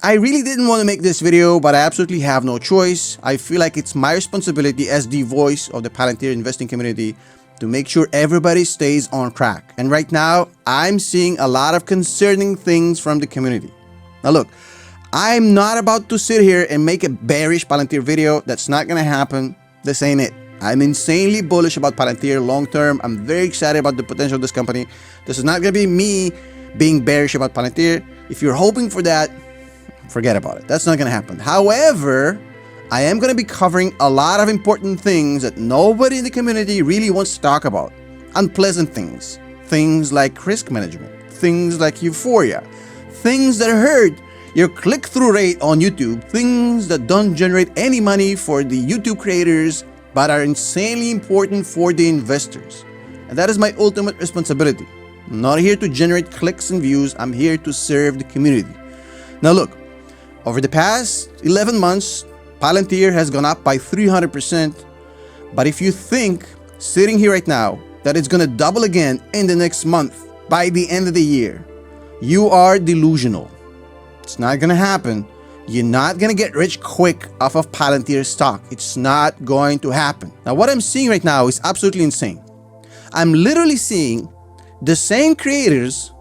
I really didn't want to make this video, but I absolutely have no choice. I feel like it's my responsibility as the voice of the Palantir investing community to make sure everybody stays on track. And right now, I'm seeing a lot of concerning things from the community. Now look, I'm not about to sit here and make a bearish Palantir video. That's not going to happen. This ain't it. I'm insanely bullish about Palantir long term. I'm very excited about the potential of this company. This is not going to be me being bearish about Palantir. If you're hoping for that, forget about it. That's not going to happen. However, I am going to be covering a lot of important things that nobody in the community really wants to talk about. Unpleasant things. Things like risk management. Things like euphoria. Things that hurt your click-through rate on YouTube. Things that don't generate any money for the YouTube creators but are insanely important for the investors. And that is my ultimate responsibility. I'm not here to generate clicks and views. I'm here to serve the community. Now look, over the past 11 months, Palantir has gone up by 300%. But if you think, sitting here right now, that it's going to double again in the next month, by the end of the year, you are delusional. It's not going to happen. You're not going to get rich quick off of Palantir stock. It's not going to happen. Now, what I'm seeing right now is absolutely insane. I'm literally seeing the same creators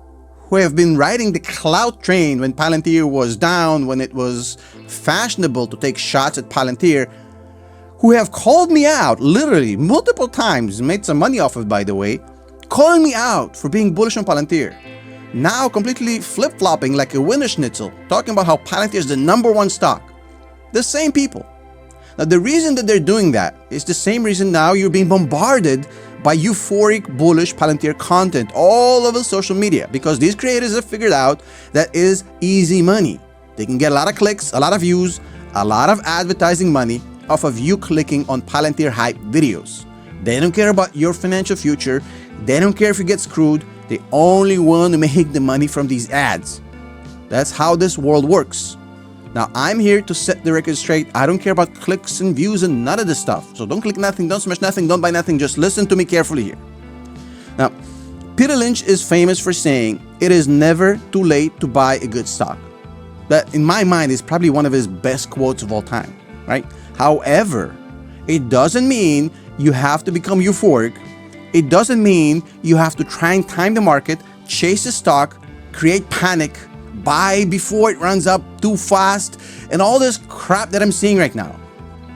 who have been riding the clout train when Palantir was down, when it was fashionable to take shots at Palantir, who have called me out literally multiple times, made some money off of it, by the way, calling me out for being bullish on Palantir. Now completely flip-flopping like a winner schnitzel, talking about how Palantir is the #1 stock. The same people. Now the reason that they're doing that is the same reason now you're being bombarded by euphoric bullish Palantir content all over social media, because these creators have figured out that is easy money. They can get a lot of clicks, a lot of views, a lot of advertising money off of you clicking on Palantir hype videos. They don't care about your financial future. They don't care if you get screwed. They only want to make the money from these ads. That's how this world works. Now, I'm here to set the record straight. I don't care about clicks and views and none of this stuff. So don't click nothing, don't smash nothing, don't buy nothing. Just listen to me carefully here. Now, Peter Lynch is famous for saying, it is never too late to buy a good stock. That, in my mind, is probably one of his best quotes of all time, right? However, it doesn't mean you have to become euphoric. It doesn't mean you have to try and time the market, chase the stock, create panic, buy before it runs up too fast, and all this crap that I'm seeing right now.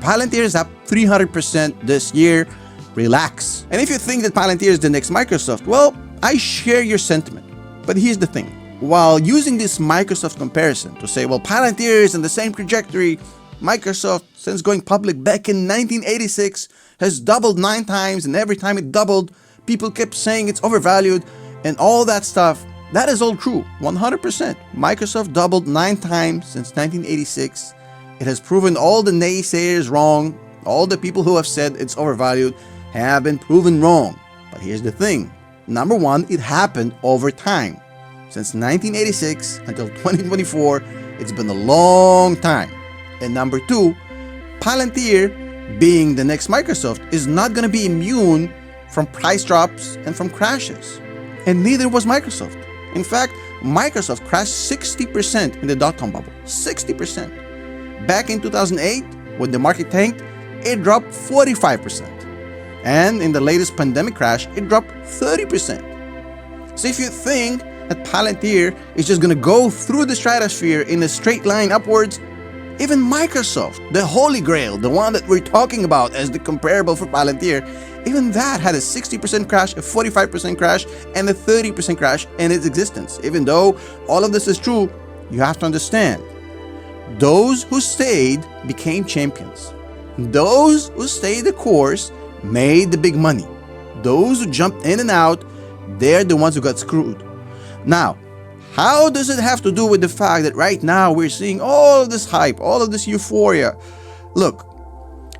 Palantir is up 300% this year. Relax. And if you think that Palantir is the next Microsoft, well, I share your sentiment. But here's the thing. While using this Microsoft comparison to say, well, Palantir is in the same trajectory, Microsoft, since going public back in 1986, has doubled 9 times, and every time it doubled, people kept saying it's overvalued and all that stuff. That is all true, 100%. Microsoft doubled 9 times since 1986. It has proven all the naysayers wrong. All the people who have said it's overvalued have been proven wrong. But here's the thing. Number one, it happened over time. Since 1986 until 2024, it's been a long time. And number two, Palantir, being the next Microsoft, is not going to be immune from price drops and from crashes. And neither was Microsoft. In fact, Microsoft crashed 60% in the dot-com bubble. 60%. Back in 2008, when the market tanked, it dropped 45%. And in the latest pandemic crash, it dropped 30%. So if you think that Palantir is just going to go through the stratosphere in a straight line upwards, even Microsoft, the holy grail, the one that we're talking about as the comparable for Palantir, even that had a 60% crash, a 45% crash, and a 30% crash in its existence. Even though all of this is true, you have to understand, those who stayed became champions. Those who stayed the course made the big money. Those who jumped in and out, they're the ones who got screwed. Now, how does it have to do with the fact that right now we're seeing all of this hype, all of this euphoria? Look,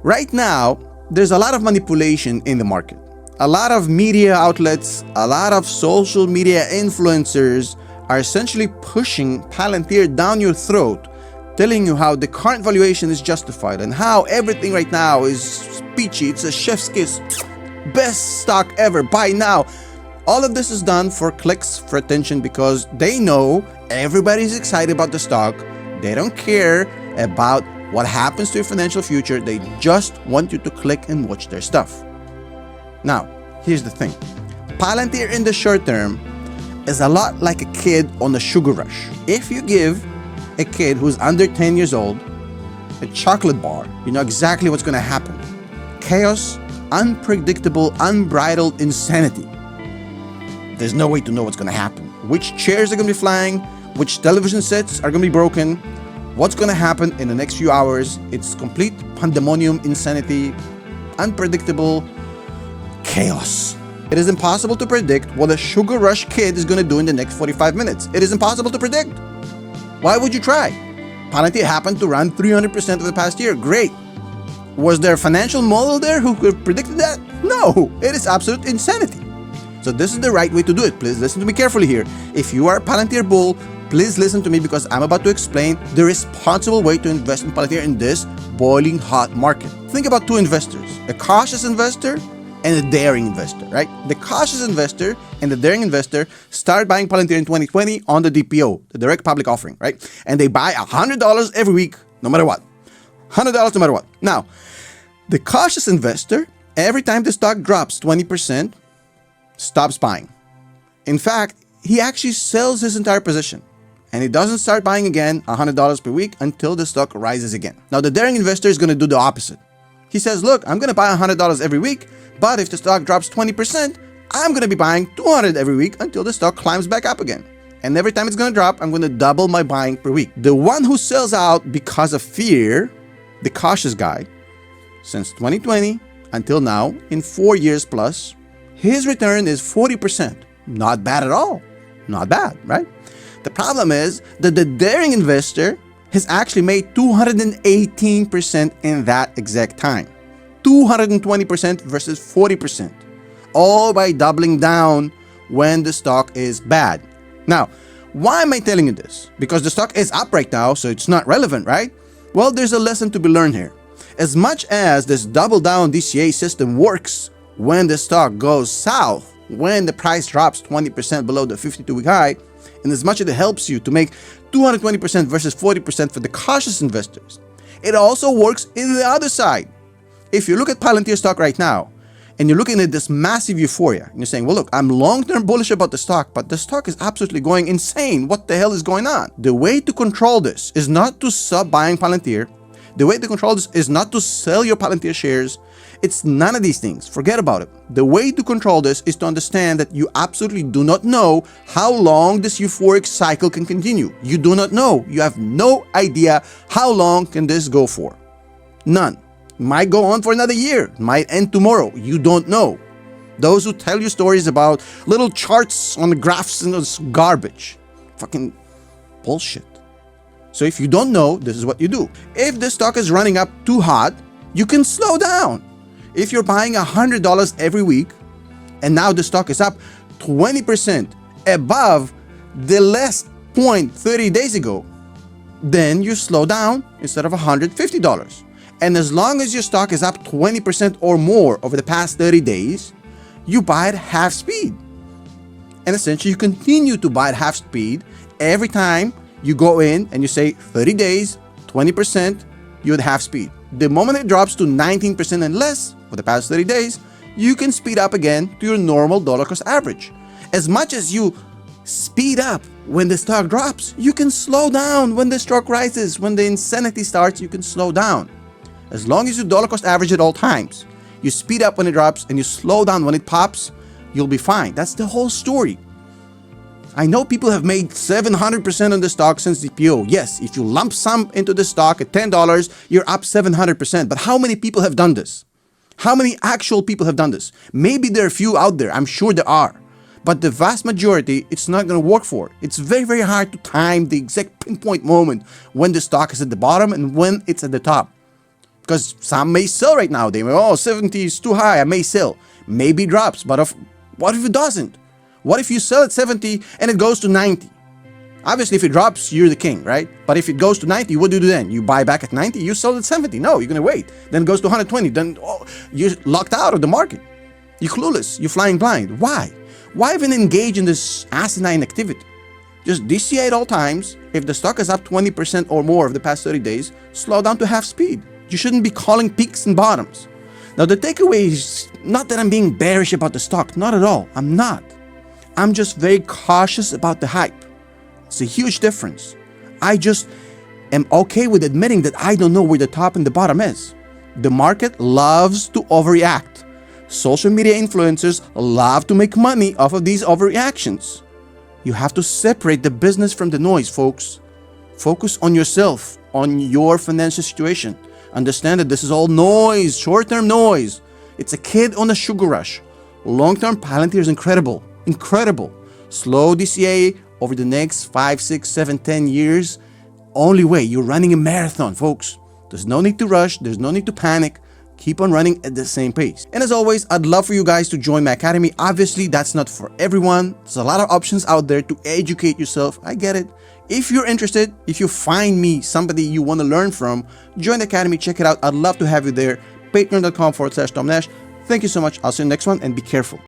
right now, there's a lot of manipulation in the market. A lot of media outlets, a lot of social media influencers are essentially pushing Palantir down your throat, telling you how the current valuation is justified and how everything right now is peachy, it's a chef's kiss, best stock ever, buy now. All of this is done for clicks, for attention, because they know everybody's excited about the stock. They don't care about what happens to your financial future. They just want you to click and watch their stuff. Now, here's the thing. Palantir in the short term is a lot like a kid on a sugar rush. If you give a kid who's under 10 years old a chocolate bar, you know exactly what's going to happen. Chaos, unpredictable, unbridled insanity. There's no way to know what's going to happen. Which chairs are going to be flying, which television sets are going to be broken, what's going to happen in the next few hours. It's complete pandemonium, insanity, unpredictable chaos. It is impossible to predict what a sugar rush kid is going to do in the next 45 minutes. It is impossible to predict. Why would you try? Palantir happened to run 300% of the past year. Great. Was there a financial model there who could have predicted that? No, it is absolute insanity. So this is the right way to do it. Please listen to me carefully here. If you are a Palantir bull, please listen to me because I'm about to explain the responsible way to invest in Palantir in this boiling hot market. Think about two investors, a cautious investor and a daring investor, right? The cautious investor and the daring investor start buying Palantir in 2020 on the DPO, the direct public offering, right? And they buy $100 every week, no matter what. $100 no matter what. Now, the cautious investor, every time the stock drops 20%, stops buying. In fact, he actually sells his entire position and he doesn't start buying again $100 per week until the stock rises again. Now, the daring investor is going to do the opposite. He says, look, I'm going to buy $100 every week, but if the stock drops 20%, I'm going to be buying $200 every week until the stock climbs back up again. And every time it's going to drop, I'm going to double my buying per week. The one who sells out because of fear, the cautious guy, since 2020 until now, in 4 years plus, his return is 40%. Not bad at all. Not bad, right? The problem is that the daring investor has actually made 218% in that exact time. 220% versus 40%. All by doubling down when the stock is bad. Now, why am I telling you this? Because the stock is up right now, so it's not relevant, right? Well, there's a lesson to be learned here. As much as this double down DCA system works when the stock goes south, when the price drops 20% below the 52-week high, and as much as it helps you to make 220% versus 40% for the cautious investors, it also works in the other side. If you look at Palantir stock right now, and you're looking at this massive euphoria, and you're saying, well, look, I'm long-term bullish about the stock, but the stock is absolutely going insane. What the hell is going on? The way to control this is not to stop buying Palantir. The way to control this is not to sell your Palantir shares. It's none of these things. Forget about it. The way to control this is to understand that you absolutely do not know how long this euphoric cycle can continue. You do not know. You have no idea how long can this go for. None. Might go on for another year, might end tomorrow. You don't know. Those who tell you stories about little charts on the graphs and this garbage. Fucking bullshit. So if you don't know, this is what you do. If the stock is running up too hot, you can slow down. If you're buying $100 every week, and now the stock is up 20% above the last point 30 days ago, then you slow down instead of $150. And as long as your stock is up 20% or more over the past 30 days, you buy at half speed. And essentially, you continue to buy at half speed every time you go in and you say 30 days, 20%, you're at half speed. The moment it drops to 19% and less for the past 30 days, you can speed up again to your normal dollar cost average. As much as you speed up when the stock drops, you can slow down when the stock rises. When the insanity starts, you can slow down. As long as you dollar cost average at all times, you speed up when it drops and you slow down when it pops, you'll be fine. That's the whole story. I know people have made 700% on the stock since DPO. Yes, if you lump sum into the stock at $10, you're up 700%. But how many people have done this? How many actual people have done this? Maybe there are a few out there. I'm sure there are. But the vast majority, it's not going to work for. It's very, very hard to time the exact pinpoint moment when the stock is at the bottom and when it's at the top. Because some may sell right now. They may, 70 is too high, I may sell. Maybe it drops, but what if it doesn't? What if you sell at 70 and it goes to 90? Obviously, if it drops, you're the king, right? But if it goes to 90, what do you do then? You buy back at 90, you sell at 70. No, you're going to wait. Then it goes to 120. Then you're locked out of the market. You're clueless. You're flying blind. Why? Why even engage in this asinine activity? Just DCA at all times. If the stock is up 20% or more of the past 30 days, slow down to half speed. You shouldn't be calling peaks and bottoms. Now, the takeaway is not that I'm being bearish about the stock. Not at all. I'm not. I'm just very cautious about the hype. It's a huge difference. I just am okay with admitting that I don't know where the top and the bottom is. The market loves to overreact. Social media influencers love to make money off of these overreactions. You have to separate the business from the noise, folks. Focus on yourself, on your financial situation. Understand that this is all noise, short-term noise. It's a kid on a sugar rush. Long-term, Palantir is incredible. Incredible. Slow DCA over the next 5, 6, 7, 10 years. Only way. You're running a marathon, folks. There's no need to rush. There's no need to panic. Keep on running at the same pace. And as always, I'd love for you guys to join my academy. Obviously, that's not for everyone. There's a lot of options out there to educate yourself. I get it. If you're interested, if you find me somebody you want to learn from, join the academy. Check it out. I'd love to have you there. Patreon.com/Tom Nash. Thank you so much. I'll see you in the next one, and be careful.